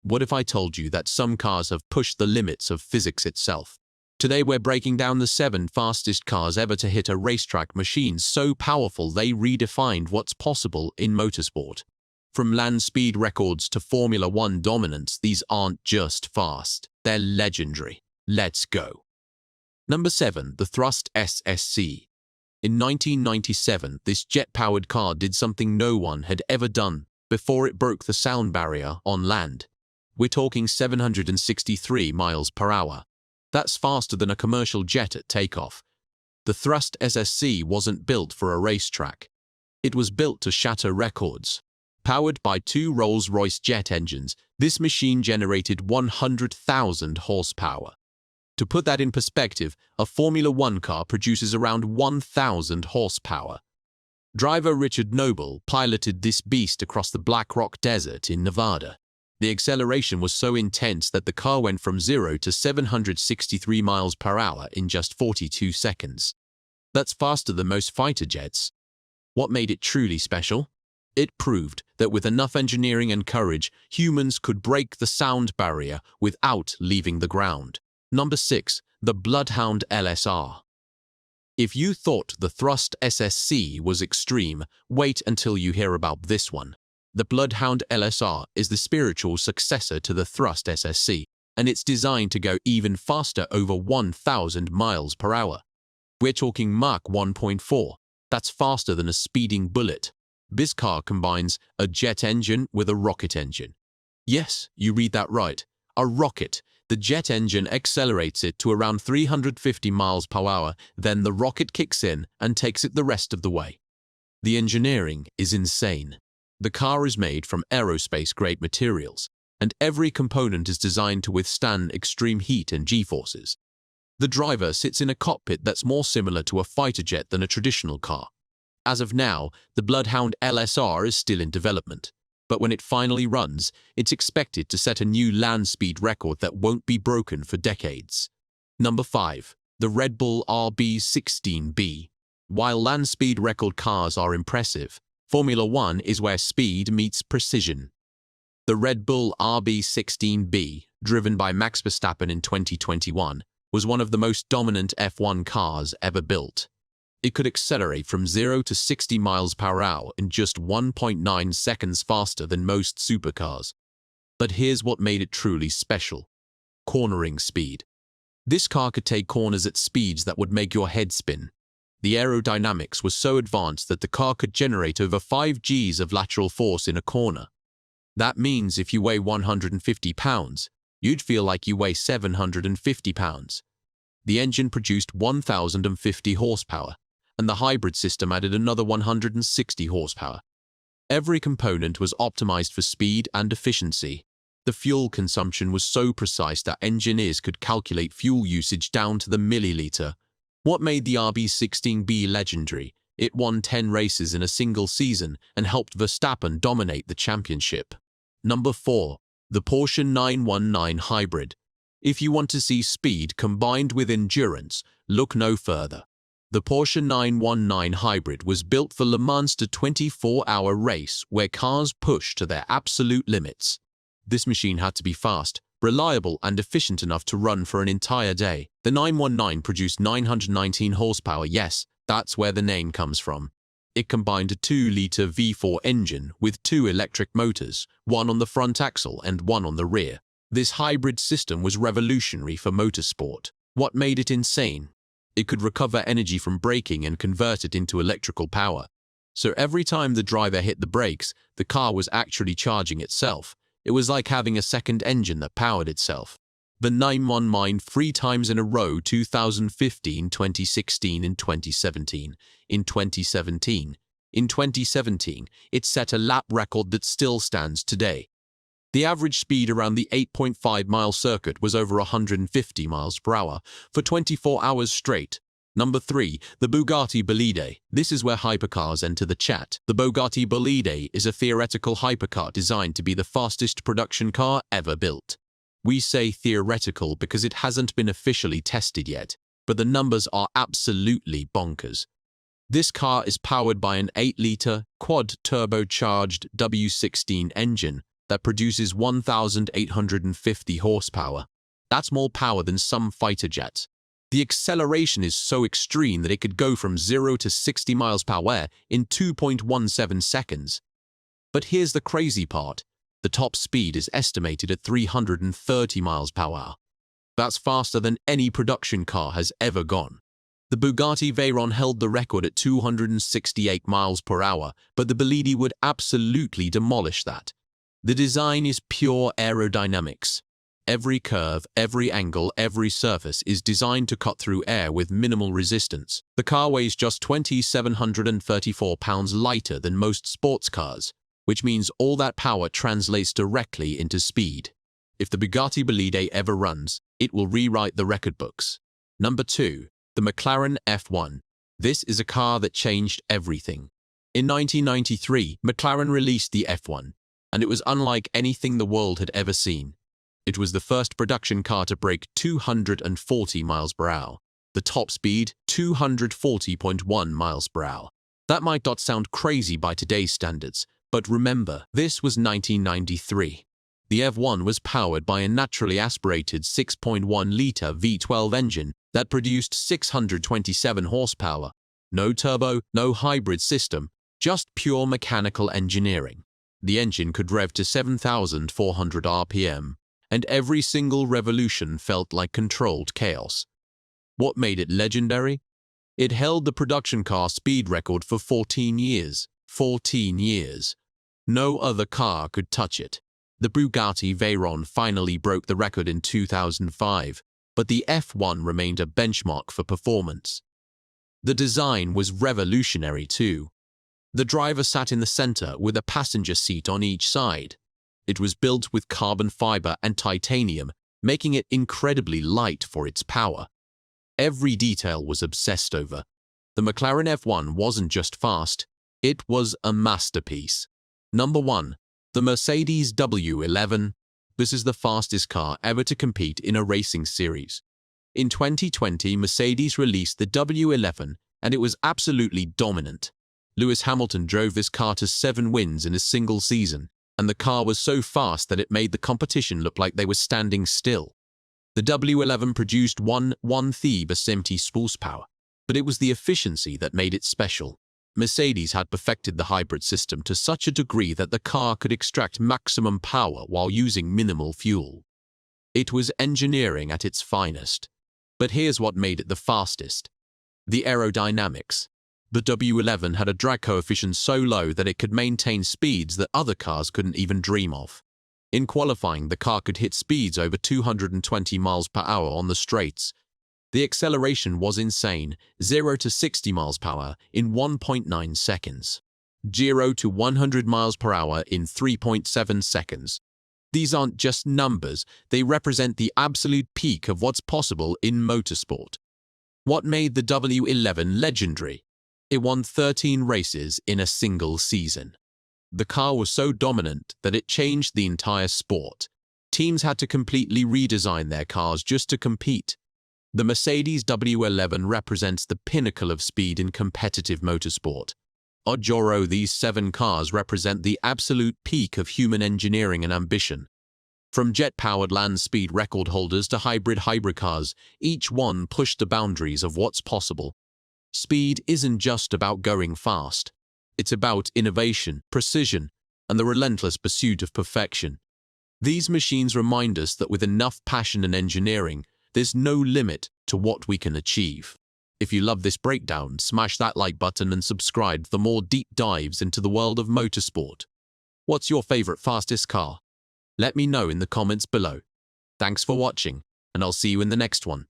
What if I told you that some cars have pushed the limits of physics itself? Today we're breaking down the 7 fastest cars ever to hit a racetrack, machines so powerful they redefined what's possible in motorsport. From land speed records to Formula 1 dominance, these aren't just fast, they're legendary. Let's go. Number 7. The Thrust SSC. In 1997, this jet-powered car did something no one had ever done before it broke the sound barrier on land. We're talking 763 miles per hour. That's faster than a commercial jet at takeoff. The Thrust SSC wasn't built for a racetrack. It was built to shatter records. Powered by 2 Rolls-Royce jet engines, this machine generated 100,000 horsepower. To put that in perspective, a Formula 1 car produces around 1,000 horsepower. Driver Richard Noble piloted this beast across the Black Rock Desert in Nevada. The acceleration was so intense that the car went from 0 to 763 miles per hour in just 42 seconds. That's faster than most fighter jets. What made it truly special? It proved that with enough engineering and courage, humans could break the sound barrier without leaving the ground. Number 6. The Bloodhound LSR. If you thought the Thrust SSC was extreme, wait until you hear about this one. The Bloodhound LSR is the spiritual successor to the Thrust SSC, and it's designed to go even faster, over 1,000 miles per hour. We're talking Mach 1.4. That's faster than a speeding bullet. This car combines a jet engine with a rocket engine. Yes, you read that right. A rocket. The jet engine accelerates it to around 350 miles per hour, then the rocket kicks in and takes it the rest of the way. The engineering is insane. The car is made from aerospace-grade materials, and every component is designed to withstand extreme heat and G-forces. The driver sits in a cockpit that's more similar to a fighter jet than a traditional car. As of now, the Bloodhound LSR is still in development, but when it finally runs, it's expected to set a new land speed record that won't be broken for decades. Number 5. The Red Bull RB16B. While land speed record cars are impressive, Formula 1 is where speed meets precision. The Red Bull RB16B, driven by Max Verstappen in 2021, was one of the most dominant F1 cars ever built. It could accelerate from 0 to 60 miles per hour in just 1.9 seconds faster than most supercars. But here's what made it truly special: cornering speed. This car could take corners at speeds that would make your head spin. The aerodynamics was so advanced that the car could generate over 5 Gs of lateral force in a corner. That means if you weigh 150 pounds, you'd feel like you weigh 750 pounds. The engine produced 1,050 horsepower, and the hybrid system added another 160 horsepower. Every component was optimized for speed and efficiency. The fuel consumption was so precise that engineers could calculate fuel usage down to the milliliter. What made the RB16B legendary? It won 10 races in a single season and helped Verstappen dominate the championship. Number 4. The Porsche 919 Hybrid. If you want to see speed combined with endurance, look no further. The Porsche 919 Hybrid was built for Le Mans' 24-hour race where cars push to their absolute limits. This machine had to be fast, reliable and efficient enough to run for an entire day. The 919 produced 919 horsepower. Yes, that's where the name comes from. It combined a 2-liter V4 engine with 2 electric motors, one on the front axle and one on the rear. This hybrid system was revolutionary for motorsport. What made it insane? It could recover energy from braking and convert it into electrical power. So every time the driver hit the brakes, the car was actually charging itself. It was like having a second engine that powered itself. The 919 3 times in a row: 2015, 2016 and 2017. In 2017, it set a lap record that still stands today. The average speed around the 8.5-mile circuit was over 150 miles per hour for 24 hours straight. Number 3. The Bugatti Bolide. This is where hypercars enter the chat. The Bugatti Bolide is a theoretical hypercar designed to be the fastest production car ever built. We say theoretical because it hasn't been officially tested yet, but the numbers are absolutely bonkers. This car is powered by an 8-liter quad-turbocharged W16 engine that produces 1,850 horsepower. That's more power than some fighter jets. The acceleration is so extreme that it could go from 0 to 60 miles per hour in 2.17 seconds. But here's the crazy part. The top speed is estimated at 330 miles per hour. That's faster than any production car has ever gone. The Bugatti Veyron held the record at 268 miles per hour, but the Bolide would absolutely demolish that. The design is pure aerodynamics. Every curve, every angle, every surface is designed to cut through air with minimal resistance. The car weighs just 2,734 pounds lighter than most sports cars, which means all that power translates directly into speed. If the Bugatti Bolide ever runs, it will rewrite the record books. Number 2. The McLaren F1. This is a car that changed everything. In 1993, McLaren released the F1, and it was unlike anything the world had ever seen. It was the first production car to break 240 miles per hour. The top speed, 240.1 miles per hour. That might not sound crazy by today's standards, but remember, this was 1993. The F1 was powered by a naturally aspirated 6.1-litre V12 engine that produced 627 horsepower. No turbo, no hybrid system, just pure mechanical engineering. The engine could rev to 7,400 RPM, and every single revolution felt like controlled chaos. What made it legendary? It held the production car speed record for 14 years. 14 years. No other car could touch it. The Bugatti Veyron finally broke the record in 2005, but the F1 remained a benchmark for performance. The design was revolutionary too. The driver sat in the center with a passenger seat on each side. It was built with carbon fiber and titanium, making it incredibly light for its power. Every detail was obsessed over. The McLaren F1 wasn't just fast, it was a masterpiece. Number 1. The Mercedes W11. This is the fastest car ever to compete in a racing series. In 2020, Mercedes released the W11, and it was absolutely dominant. Lewis Hamilton drove this car to 7 wins in a single season, and the car was so fast that it made the competition look like they were standing still. The W11 produced 170 horsepower, but it was the efficiency that made it special. Mercedes had perfected the hybrid system to such a degree that the car could extract maximum power while using minimal fuel. It was engineering at its finest. But here's what made it the fastest. The aerodynamics. The W11 had a drag coefficient so low that it could maintain speeds that other cars couldn't even dream of. In qualifying, the car could hit speeds over 220 miles per hour on the straights. The acceleration was insane, 0 to 60 miles per hour in 1.9 seconds. 0 to 100 miles per hour in 3.7 seconds. These aren't just numbers, they represent the absolute peak of what's possible in motorsport. What made the W11 legendary? It won 13 races in a single season. The car was so dominant that it changed the entire sport. Teams had to completely redesign their cars just to compete. The Mercedes W11 represents the pinnacle of speed in competitive motorsport. Ojoro, these 7 cars represent the absolute peak of human engineering and ambition. From jet-powered land speed record holders to hybrid cars, each one pushed the boundaries of what's possible. Speed isn't just about going fast. It's about innovation, precision, and the relentless pursuit of perfection. These machines remind us that with enough passion and engineering, there's no limit to what we can achieve. If you love this breakdown, smash that like button and subscribe for more deep dives into the world of motorsport. What's your favorite fastest car? Let me know in the comments below. Thanks for watching, and I'll see you in the next one.